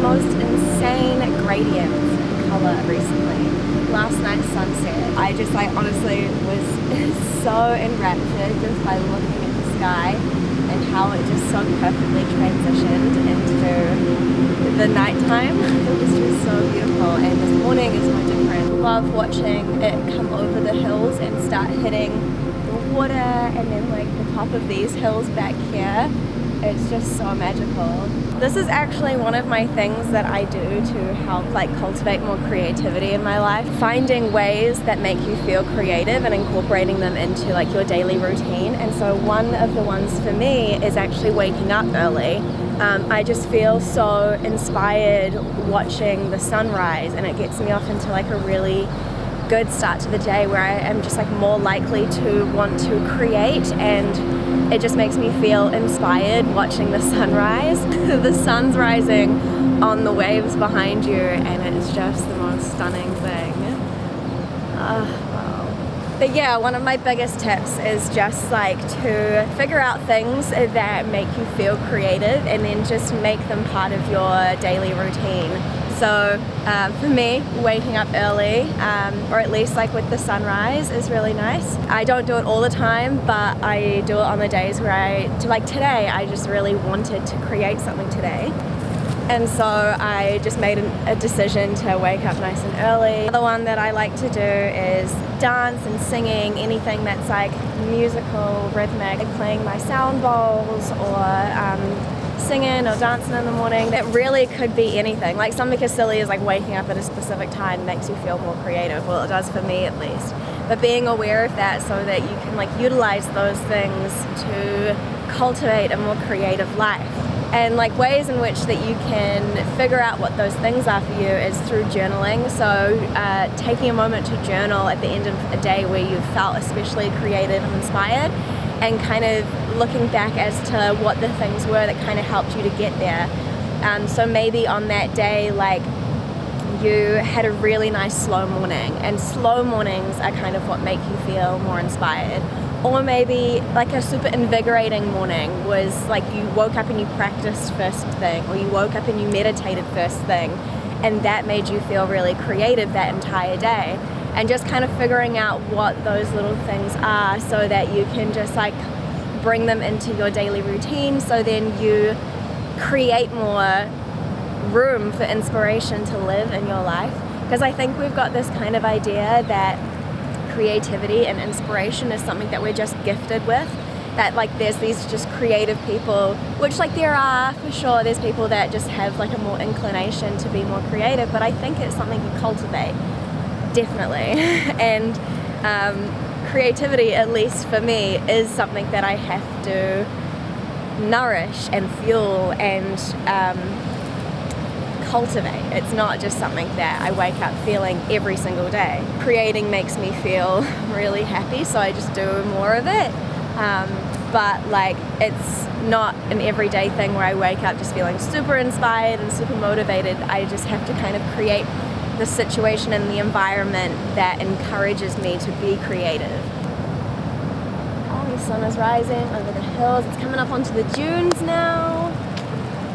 most insane gradients in color recently. Last night's sunset, I just honestly was so enraptured just by looking at the sky and how it just so perfectly transitioned into the nighttime. It was just so beautiful, and this morning is no different. Love watching it come over the hills and start hitting the water, and then the top of these hills back here. It's just so magical. This is actually one of my things that I do to help cultivate more creativity in my life. Finding ways that make you feel creative and incorporating them into your daily routine. And so one of the ones for me is actually waking up early. I just feel so inspired watching the sunrise, and it gets me off into a really good start to the day where I am just more likely to want to create, and it just makes me feel inspired watching the sunrise. The sun's rising on the waves behind you, and it's just the most stunning thing. Wow. But yeah, one of my biggest tips is just to figure out things that make you feel creative and then just make them part of your daily routine. So for me, waking up early, or at least with the sunrise, is really nice. I don't do it all the time, but I do it on the days where today, I just really wanted to create something today. And so I just made a decision to wake up nice and early. Another one that I like to do is dance and singing, anything that's musical, rhythmic, playing my sound bowls, or singing or dancing in the morning. That really could be anything. Something as silly as waking up at a specific time makes you feel more creative. Well, it does for me at least. But being aware of that so that you can utilize those things to cultivate a more creative life. And ways in which that you can figure out what those things are for you is through journaling. So taking a moment to journal at the end of a day where you've felt especially creative and inspired, and kind of looking back as to what the things were that kind of helped you to get there. So maybe on that day, you had a really nice slow morning, and slow mornings are kind of what make you feel more inspired. Or maybe a super invigorating morning was you woke up and you practiced first thing, or you woke up and you meditated first thing, and that made you feel really creative that entire day. And just kind of figuring out what those little things are so that you can just bring them into your daily routine, so then you create more room for inspiration to live in your life. Because I think we've got this kind of idea that creativity and inspiration is something that we're just gifted with, that there's these just creative people, which there are for sure. There's people that just have a more inclination to be more creative, but I think it's something you cultivate, definitely. And creativity, at least for me, is something that I have to nourish and fuel and cultivate. It's not just something that I wake up feeling every single day. Creating makes me feel really happy, so I just do more of it. But it's not an everyday thing where I wake up just feeling super inspired and super motivated. I just have to kind of create the situation and the environment that encourages me to be creative. Oh, the sun is rising over the hills. It's coming up onto the dunes now.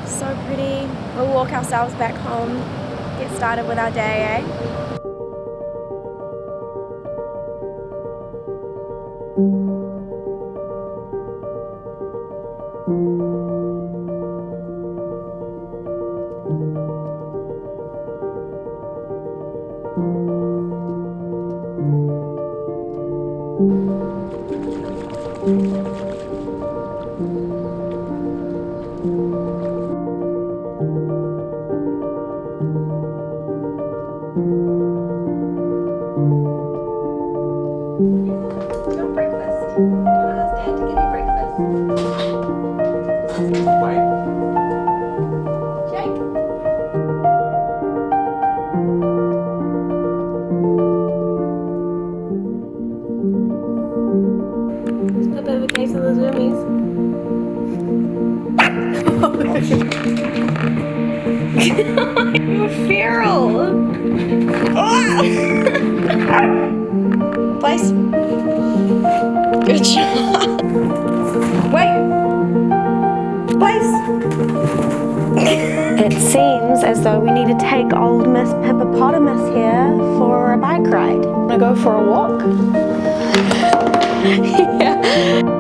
So pretty. We'll walk ourselves back home, get started with our day, Case of the Zoomies. You're feral. Place. Good job. Wait. Place. It's seems as though we need to take old Miss Hippopotamus here for a bike ride. Wanna go for a walk? Yeah.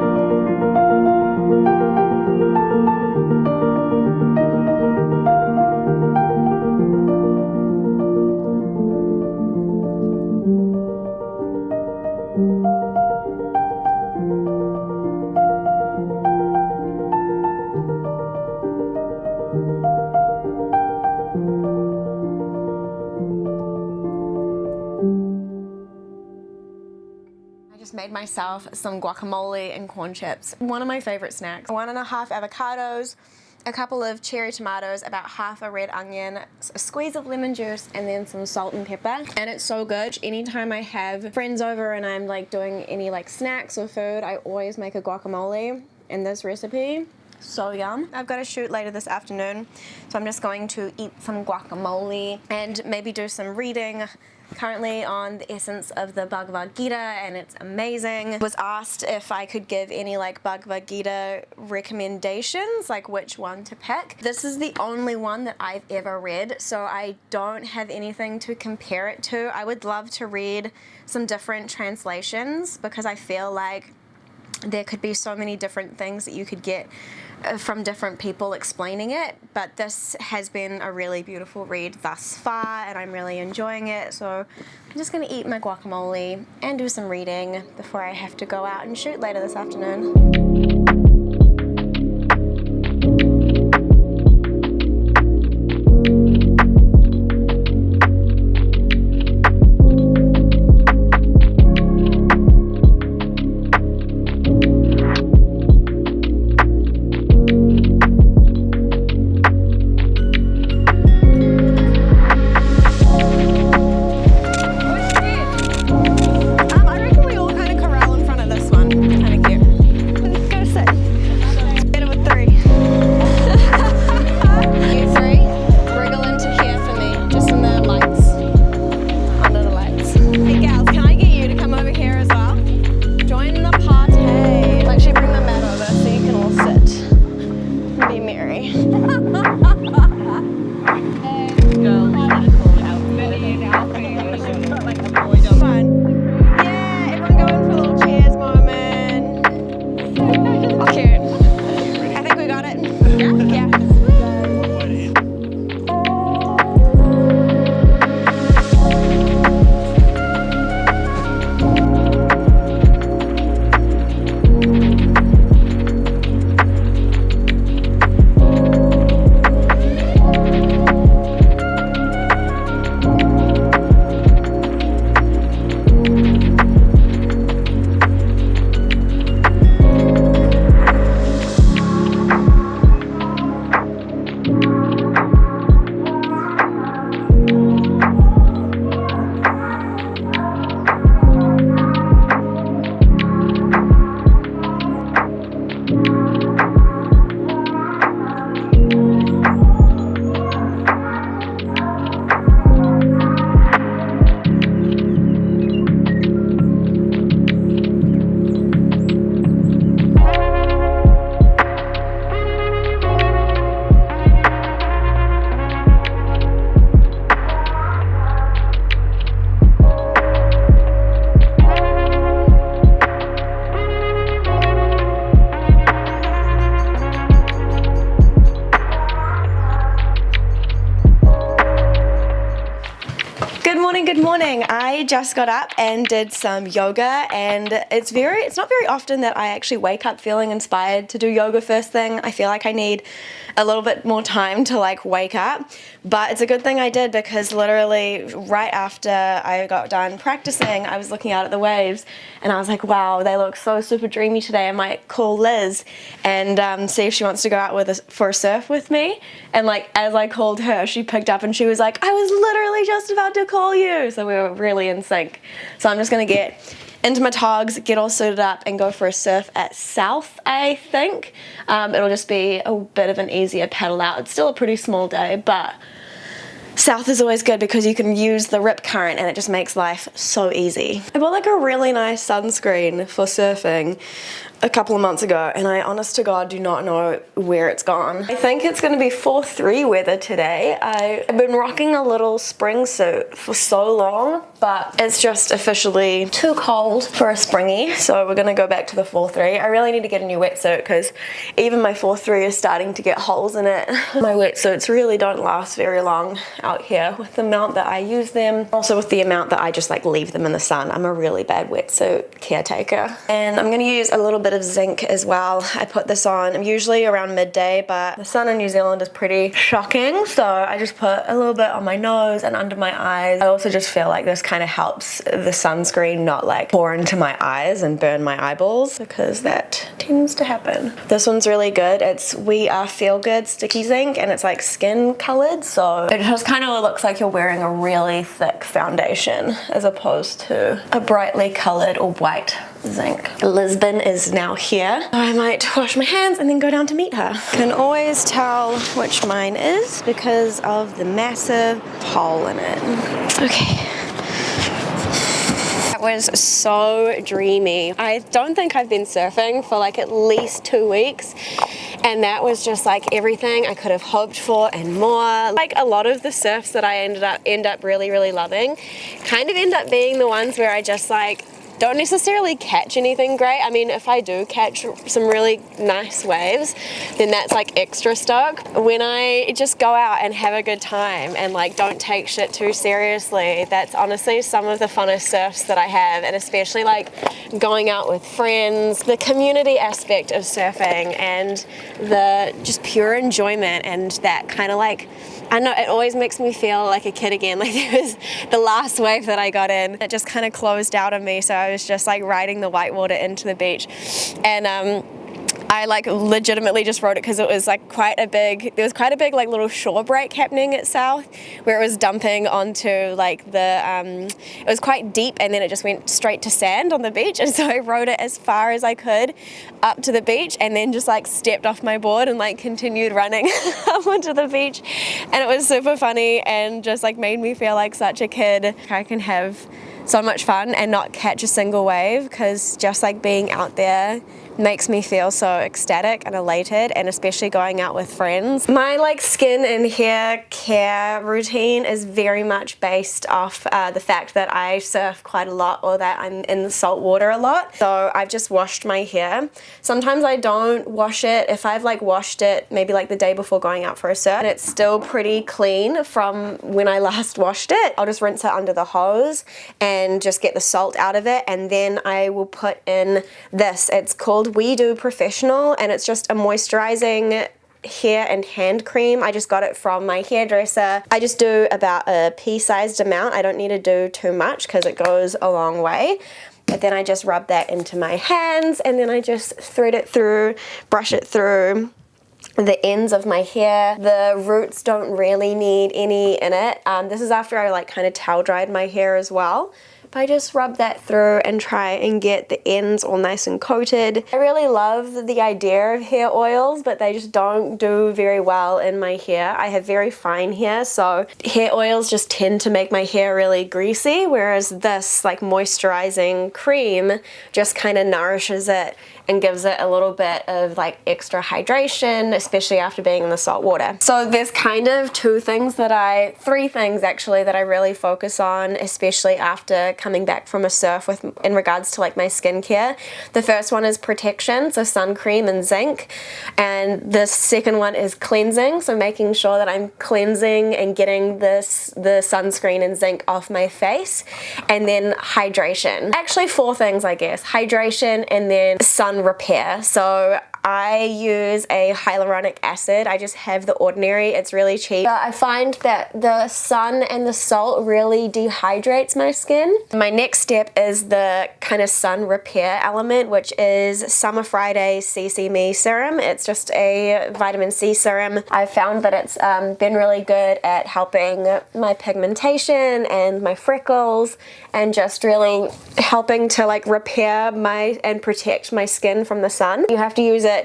Made myself some guacamole and corn chips. One of my favorite snacks. 1.5 avocados, a couple of cherry tomatoes, about half a red onion, a squeeze of lemon juice, and then some salt and pepper. And it's so good. Anytime I have friends over and I'm like doing any like snacks or food, I always make a guacamole in this recipe. So yum. I've got a shoot later this afternoon, so I'm just going to eat some guacamole and maybe do some reading. Currently on the essence of the Bhagavad Gita, and it's amazing. Was asked if I could give any like Bhagavad Gita recommendations, like which one to pick. This is the only one that I've ever read, so I don't have anything to compare it to. I would love to read some different translations because I feel like there could be so many different things that you could get from different people explaining it, but this has been a really beautiful read thus far and I'm really enjoying it. So I'm just gonna eat my guacamole and do some reading before I have to go out and shoot later this afternoon. Good morning. I just got up and did some yoga, and it's not very often that I actually wake up feeling inspired to do yoga first thing. I feel like I need a little bit more time to like wake up, but it's a good thing I did because literally right after I got done practicing, I was looking out at the waves and I was like, wow, they look so super dreamy today. I might call Liz and see if she wants to go out for a surf with me. And like as I called her, she picked up and she was like, I was literally just about to call you. So we were really in sync. So I'm just gonna get into my togs, get all suited up and go for a surf at South, I think. It'll just be a bit of an easier paddle out. It's still a pretty small day, but South is always good because you can use the rip current and it just makes life so easy. I bought like a really nice sunscreen for surfing a couple of months ago, and I honest to God do not know where it's gone. I think it's gonna be 4-3 weather today. I've been rocking a little spring suit for so long, but it's just officially too cold for a springy, so we're gonna go back to the 4-3. I really need to get a new wetsuit because even my 4-3 is starting to get holes in it. My wetsuits really don't last very long out here with the amount that I use them, also with the amount that I just like leave them in the sun. I'm a really bad wetsuit caretaker. And I'm gonna use a little bit of zinc as well. I put this on usually around midday, but the sun in New Zealand is pretty shocking, so I just put a little bit on my nose and under my eyes. I also just feel like this kind of helps the sunscreen not like pour into my eyes and burn my eyeballs, because that tends to happen. This one's really good. It's We Are Feel Good Sticky Zinc, and it's like skin colored, so it just kind of looks like you're wearing a really thick foundation as opposed to a brightly colored or white zinc. Lisbon is now here. I might wash my hands and then go down to meet her. Can always tell which mine is because of the massive hole in it. Okay. That was so dreamy. I don't think I've been surfing for like at least 2 weeks, and that was just like everything I could have hoped for and more. Like a lot of the surfs that I end up really loving kind of end up being the ones where I just like don't necessarily catch anything great. I mean, if I do catch some really nice waves, then that's like extra stock. When I just go out and have a good time and like don't take shit too seriously, that's honestly some of the funnest surfs that I have, and especially like going out with friends, the community aspect of surfing and the just pure enjoyment and that kind of like, I know it always makes me feel like a kid again. Like there was the last wave that I got in, it just kind of closed out of me, so I was just like riding the whitewater into the beach, and I like legitimately just rode it because it was like there was quite a big like little shore break happening at South where it was dumping onto like the it was quite deep, and then it just went straight to sand on the beach, and so I rode it as far as I could up to the beach and then just like stepped off my board and like continued running up onto the beach, and it was super funny and just like made me feel like such a kid. I can have so much fun and not catch a single wave because just like being out there makes me feel so ecstatic and elated, and especially going out with friends. My like skin and hair care routine is very much based off the fact that I surf quite a lot, or that I'm in the salt water a lot. So I've just washed my hair. Sometimes I don't wash it. If I've like washed it maybe like the day before going out for a surf and it's still pretty clean from when I last washed it, I'll just rinse it under the hose and just get the salt out of it, and then I will put in this. It's called We Do Professional, and it's just a moisturizing hair and hand cream. I just got it from my hairdresser. I just do about a pea-sized amount. I don't need to do too much because it goes a long way. But then I just rub that into my hands, and then I just thread it through, brush it through the ends of my hair. The roots don't really need any in it. This is after I like kind of towel dried my hair as well. I just rub that through and try and get the ends all nice and coated. I really love the idea of hair oils, but they just don't do very well in my hair. I have very fine hair, so hair oils just tend to make my hair really greasy, whereas this like moisturizing cream just kind of nourishes it and gives it a little bit of like extra hydration, especially after being in the salt water. So there's kind of three things actually that I really focus on, especially after coming back from a surf in regards to like my skincare. The first one is protection, so sun cream and zinc, and the second one is cleansing, so making sure that I'm cleansing and getting the sunscreen and zinc off my face, and then hydration. Actually 4 things I guess: hydration and then sun repair. So I use a hyaluronic acid. I just have the ordinary, it's really cheap. I find that the sun and the salt really dehydrates my skin. My next step is the kind of sun repair element, which is Summer Friday CC Me serum. It's just a vitamin C serum. I've found that it's been really good at helping my pigmentation and my freckles, and just really helping to like repair and protect my skin from the sun. You have to use it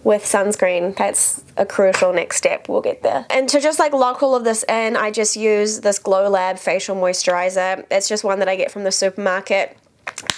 with sunscreen. That's a crucial next step. We'll get there. And to just like lock all of this in, I just use this Glow Lab facial moisturizer. It's just one that I get from the supermarket.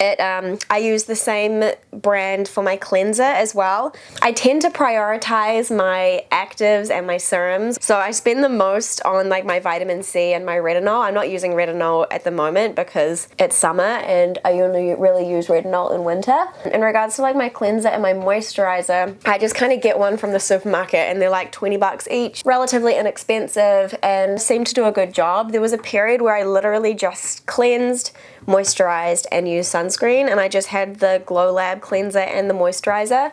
I use the same brand for my cleanser as well. I tend to prioritize my actives and my serums, so I spend the most on like my vitamin C and my retinol. I'm not using retinol at the moment because it's summer and I only really use retinol in winter. In regards to like my cleanser and my moisturizer, I just kind of get one from the supermarket and they're like 20 bucks each, relatively inexpensive, and seem to do a good job. There was a period where I literally just cleansed, moisturized, and used sunscreen, and I just had the Glow Lab cleanser and the moisturizer,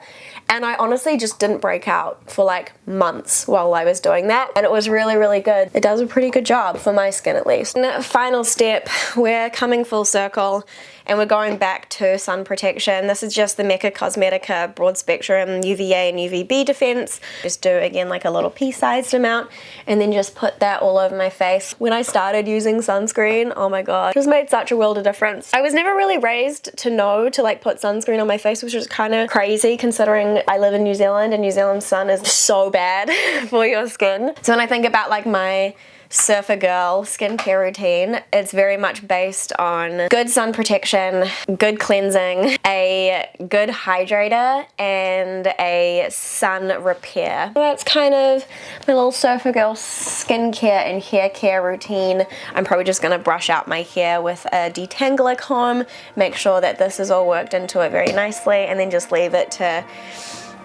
and I honestly just didn't break out for like months while I was doing that, and it was really, really good. It does a pretty good job for my skin at least. And final step, we're coming full circle and we're going back to sun protection. This is just the Mecca Cosmetica broad spectrum UVA and UVB defense. Just do again like a little pea-sized amount and then just put that all over my face. When I started using sunscreen, oh my god, it just made such a world of difference. I was never really raised to know to like put sunscreen on my face, which is kind of crazy considering I live in New Zealand and New Zealand's sun is so bad for your skin. So when I think about like my surfer girl skincare routine, it's very much based on good sun protection, good cleansing, a good hydrator, and a sun repair. So that's kind of my little surfer girl skincare and hair care routine. I'm probably just going to brush out my hair with a detangler comb, make sure that this is all worked into it very nicely, and then just leave it to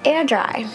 air dry.